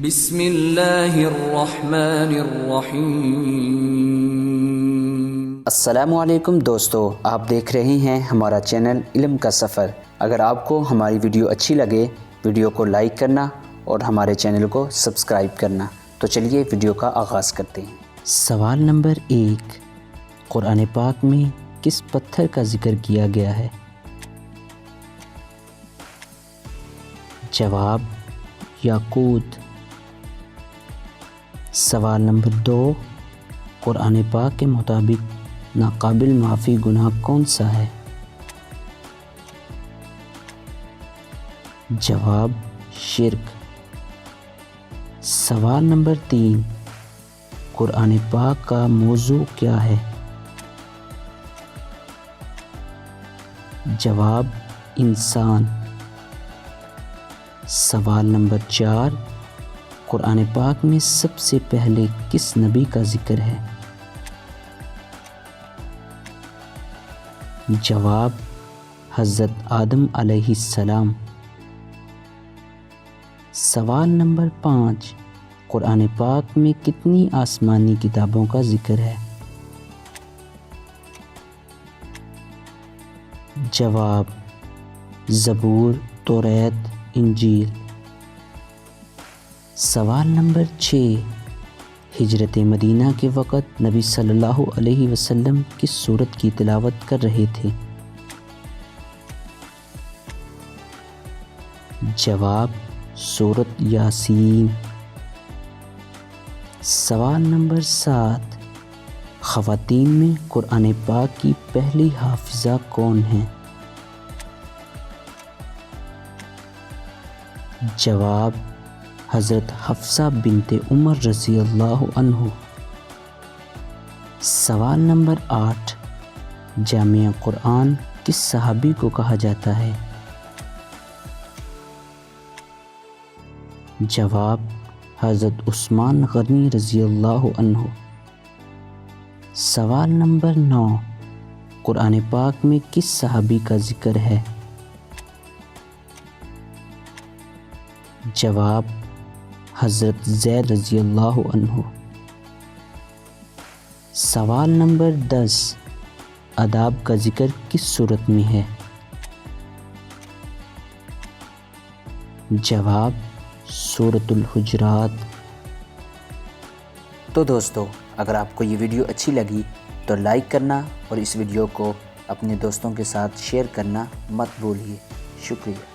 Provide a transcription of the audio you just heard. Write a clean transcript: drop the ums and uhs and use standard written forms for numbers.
بسم اللہ الرحمن الرحیم۔ السلام علیکم دوستو، آپ دیکھ رہے ہیں ہمارا چینل علم کا سفر۔ اگر آپ کو ہماری ویڈیو اچھی لگے، ویڈیو کو لائک کرنا اور ہمارے چینل کو سبسکرائب کرنا۔ تو چلیے ویڈیو کا آغاز کرتے ہیں۔ سوال نمبر 1، قرآن پاک میں کس پتھر کا ذکر کیا گیا ہے؟ جواب یاقوت۔ سوال نمبر 2، قرآن پاک کے مطابق ناقابل معافی گناہ کون سا ہے؟ جواب شرک۔ سوال نمبر 3، قرآن پاک کا موضوع کیا ہے؟ جواب انسان۔ سوال نمبر 4، قرآن پاک میں سب سے پہلے کس نبی کا ذکر ہے؟ جواب حضرت آدم علیہ السلام۔ سوال نمبر 5، قرآن پاک میں کتنی آسمانی کتابوں کا ذکر ہے؟ جواب زبور، توریت، انجیل۔ سوال نمبر 6، ہجرت مدینہ کے وقت نبی صلی اللہ علیہ وسلم کس سورت کی تلاوت کر رہے تھے؟ جواب سورت یاسین۔ سوال نمبر 7، خواتین میں قرآن پاک کی پہلی حافظہ کون ہیں؟ جواب حضرت حفصہ بنت عمر رضی اللہ عنہ۔ سوال نمبر 8، جامع قرآن کس صحابی کو کہا جاتا ہے؟ جواب حضرت عثمان غنی رضی اللہ عنہ۔ سوال نمبر 9، قرآن پاک میں کس صحابی کا ذکر ہے؟ جواب حضرت زید رضی اللہ عنہ۔ سوال نمبر 10، آداب کا ذکر کس صورت میں ہے؟ جواب سورۃ الحجرات۔ تو دوستو، اگر آپ کو یہ ویڈیو اچھی لگی تو لائک کرنا اور اس ویڈیو کو اپنے دوستوں کے ساتھ شیئر کرنا مت بھولیے۔ شکریہ۔